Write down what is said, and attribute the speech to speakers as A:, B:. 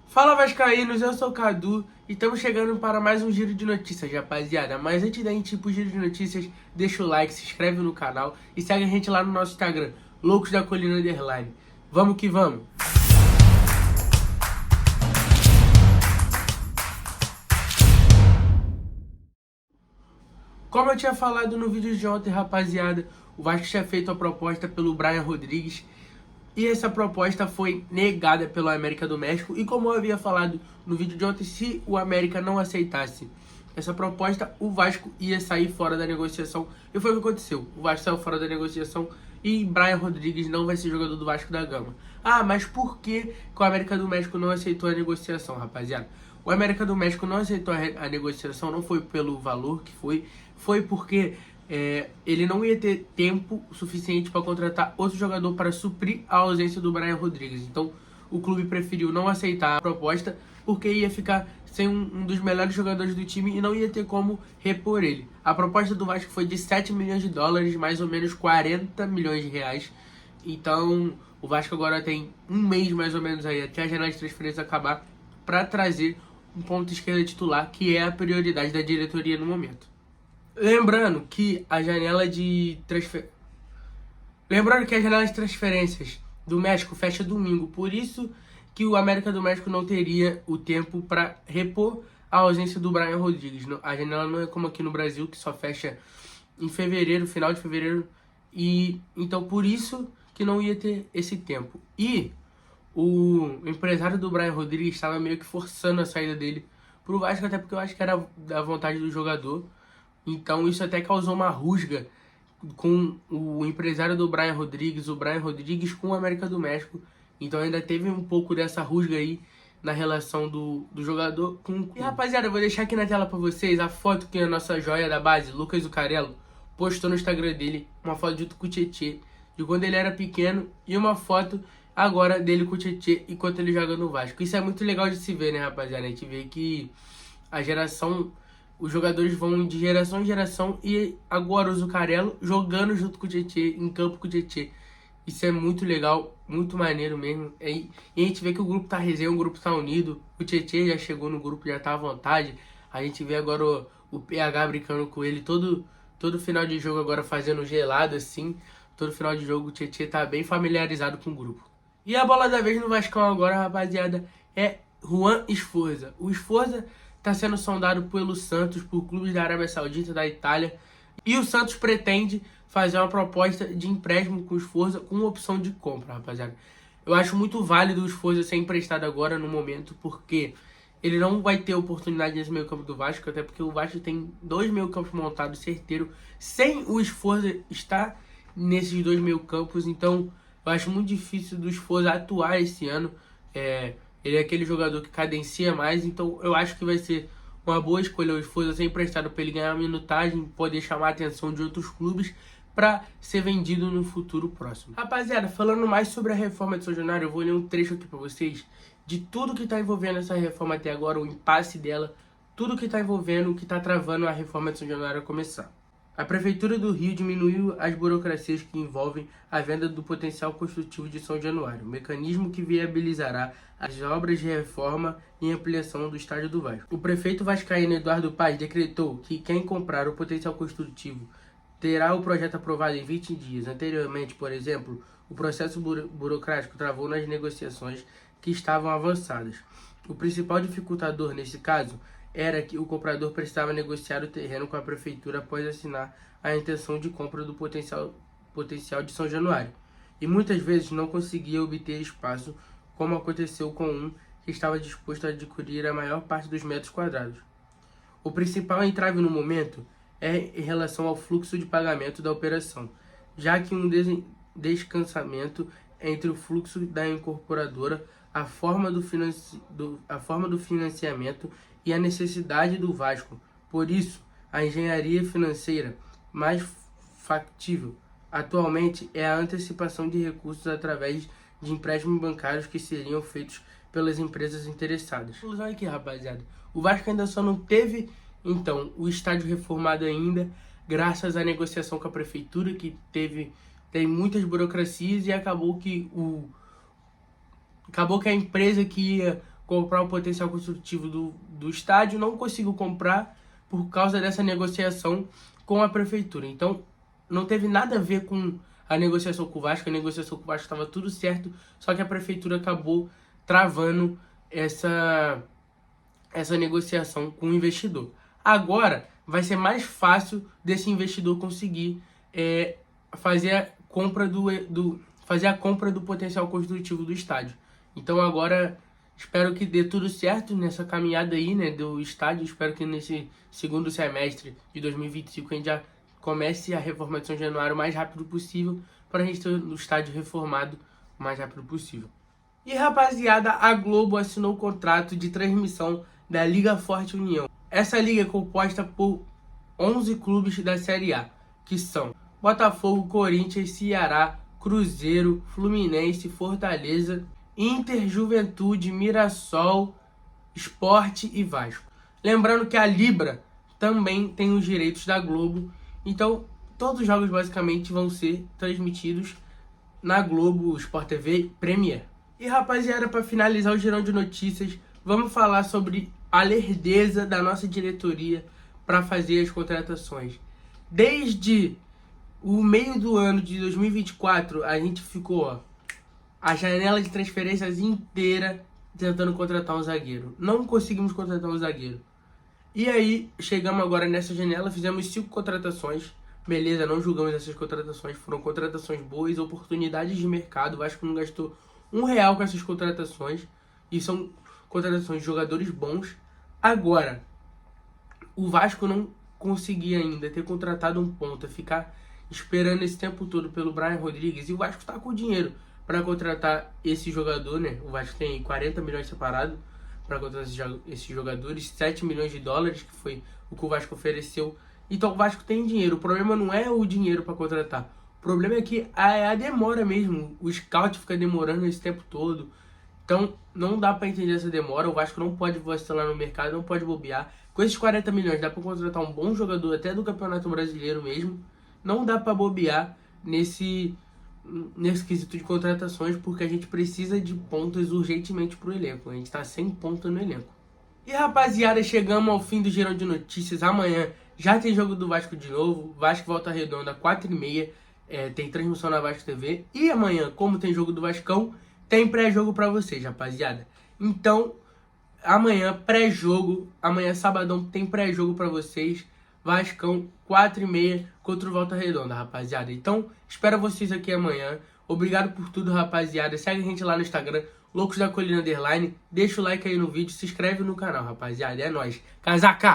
A: Fala vascaínos, eu sou o Cadu e estamos chegando para mais um giro de notícias, rapaziada. Mas antes da gente ir pro giro de notícias, deixa o like, se inscreve no canal e segue a gente lá no nosso Instagram, Loucos da Colina Underline. Vamos que vamos! Como eu tinha falado no vídeo de ontem, rapaziada, o Vasco tinha feito a proposta pelo Brian Rodrigues e essa proposta foi negada pelo América do México. E como eu havia falado no vídeo de ontem, se o América não aceitasse essa proposta, o Vasco ia sair fora da negociação. E foi o que aconteceu. O Vasco saiu fora da negociação e Brian Rodrigues não vai ser jogador do Vasco da Gama. Ah, mas por que o América do México não aceitou a negociação, rapaziada? O América do México não aceitou a negociação, não foi pelo valor que foi porque ele não ia ter tempo suficiente para contratar outro jogador para suprir a ausência do Brian Rodrigues. Então o clube preferiu não aceitar a proposta porque ia ficar sem um dos melhores jogadores do time e não ia ter como repor ele. A proposta do Vasco foi de 7 milhões de dólares, mais ou menos 40 milhões de reais. Então o Vasco agora tem um mês mais ou menos aí até a janela de transferência acabar para trazer um ponto esquerda titular, que é a prioridade da diretoria no momento. Lembrando que a janela de transferências do México fecha domingo, por isso que o América do México não teria o tempo para repor a ausência do Brian Rodrigues. A janela não é como aqui no Brasil, que só fecha em fevereiro, final de fevereiro, e então por isso que não ia ter esse tempo. E o empresário do Brian Rodrigues estava meio que forçando a saída dele pro Vasco, até porque eu acho que era da vontade do jogador. Então isso até causou uma rusga com o empresário do Brian Rodrigues, o Brian Rodrigues com o América do México. Então ainda teve um pouco dessa rusga aí na relação do jogador com o clube. E rapaziada, eu vou deixar aqui na tela pra vocês a foto que a nossa joia da base, Lucas Zucarello, postou no Instagram dele. Uma foto junto com o Tietê, de quando ele era pequeno, e uma foto agora dele com o Tietê enquanto ele joga no Vasco. Isso é muito legal de se ver, né, rapaziada? A gente vê que a geração... Os jogadores vão de geração em geração e agora o Zucarello jogando junto com o Tietê, em campo com o Tietê. Isso é muito legal, muito maneiro mesmo. E a gente vê que o grupo tá resenha, o grupo tá unido. O Tietê já chegou no grupo, já tá à vontade. A gente vê agora o PH brincando com ele todo final de jogo agora fazendo gelado assim. Todo final de jogo o Tietê tá bem familiarizado com o grupo. E a bola da vez no Vascão agora, rapaziada, é Juan Esforza. O Esforza está sendo sondado pelo Santos, por clubes da Arábia Saudita, da Itália. E o Santos pretende fazer uma proposta de empréstimo com o Esforza com opção de compra, rapaziada. Eu acho muito válido o Esforza ser emprestado agora, no momento, porque ele não vai ter oportunidade nesse meio campo do Vasco, até porque o Vasco tem 2 meio campos montados certeiro, sem o Esforza estar nesses 2 meio campos. Então eu acho muito difícil do Esforza atuar esse ano. Ele é aquele jogador que cadencia mais, então eu acho que vai ser uma boa escolha o Esforza ser emprestado para ele ganhar uma minutagem, poder chamar a atenção de outros clubes para ser vendido no futuro próximo. Rapaziada, falando mais sobre a reforma de São Januário, eu vou ler um trecho aqui para vocês de tudo que está envolvendo essa reforma até agora, o impasse dela, tudo que está envolvendo, o que está travando a reforma de São Januário a começar. A Prefeitura do Rio diminuiu as burocracias que envolvem a venda do potencial construtivo de São Januário, mecanismo que viabilizará as obras de reforma e ampliação do estádio do Vasco. O prefeito vascaíno Eduardo Paes decretou que quem comprar o potencial construtivo terá o projeto aprovado em 20 dias. Anteriormente, por exemplo, o processo burocrático travou nas negociações que estavam avançadas. O principal dificultador nesse caso era que o comprador precisava negociar o terreno com a prefeitura após assinar a intenção de compra do potencial de São Januário. E muitas vezes não conseguia obter espaço, como aconteceu com um que estava disposto a adquirir a maior parte dos metros quadrados. O principal entrave no momento é em relação ao fluxo de pagamento da operação, já que um descansamento entre o fluxo da incorporadora, a forma do financiamento e a necessidade do Vasco. Por isso, a engenharia financeira mais factível atualmente é a antecipação de recursos através de empréstimos bancários que seriam feitos pelas empresas interessadas. Conclusão aqui, rapaziada. O Vasco ainda só não teve, então, o estádio reformado ainda, graças à negociação com a prefeitura, que tem muitas burocracias, e acabou que a empresa que ia comprar o potencial construtivo do estádio, não conseguiu comprar por causa dessa negociação com a prefeitura. Então, não teve nada a ver com a negociação com o Vasco. A negociação com o Vasco estava tudo certo, só que a prefeitura acabou travando essa negociação com o investidor. Agora, vai ser mais fácil desse investidor conseguir fazer a compra do potencial construtivo do estádio. Então agora espero que dê tudo certo nessa caminhada aí, né, do estádio. Espero que nesse segundo semestre de 2025 a gente já comece a reforma de São Januário o mais rápido possível, para a gente ter o estádio reformado o mais rápido possível. E rapaziada, a Globo assinou o contrato de transmissão da Liga Forte União. Essa liga é composta por 11 clubes da Série A, que são Botafogo, Corinthians, Ceará, Cruzeiro, Fluminense, Fortaleza, Inter, Juventude, Mirassol, Sport e Vasco. Lembrando que a Libra também tem os direitos da Globo, então todos os jogos basicamente vão ser transmitidos na Globo, Sport TV, Premier. E rapaziada, para finalizar o girão de notícias, vamos falar sobre a lerdeza da nossa diretoria para fazer as contratações. Desde o meio do ano de 2024, a gente ficou a janela de transferências inteira tentando contratar um zagueiro. Não conseguimos contratar um zagueiro. E aí, chegamos agora nessa janela, fizemos 5 contratações. Beleza, não julgamos essas contratações, foram contratações boas, oportunidades de mercado. O Vasco não gastou R$1 com essas contratações. E são contratações de jogadores bons. Agora, o Vasco não conseguia ainda ter contratado um ponta, ficar esperando esse tempo todo pelo Brian Rodrigues. E o Vasco tá com dinheiro para contratar esse jogador, né? O Vasco tem 40 milhões separado para contratar esses jogadores, 7 milhões de dólares, que foi o que o Vasco ofereceu. Então o Vasco tem dinheiro. O problema não é o dinheiro para contratar. O problema é que a demora mesmo. O scout fica demorando esse tempo todo. Então não dá para entender essa demora. O Vasco não pode vacilar no mercado, não pode bobear. Com esses 40 milhões dá para contratar um bom jogador até do Campeonato Brasileiro mesmo. Não dá para bobear nesse quesito de contratações, porque a gente precisa de pontas urgentemente pro elenco. A gente tá sem ponta no elenco. E rapaziada, chegamos ao fim do girão de notícias. Amanhã já tem jogo do Vasco de novo. Vasco Volta Redonda, 4h30. Tem transmissão na Vasco TV. E amanhã, como tem jogo do Vascão, tem pré-jogo pra vocês, rapaziada. Então, amanhã, pré-jogo. Amanhã, sabadão, tem pré-jogo pra vocês. Vascão, 4h30 contra o Volta Redonda, rapaziada. Então, espero vocês aqui amanhã. Obrigado por tudo, rapaziada. Segue a gente lá no Instagram, Loucos da Colina _. Deixa o like aí no vídeo, se inscreve no canal, rapaziada. É nóis. Casaca!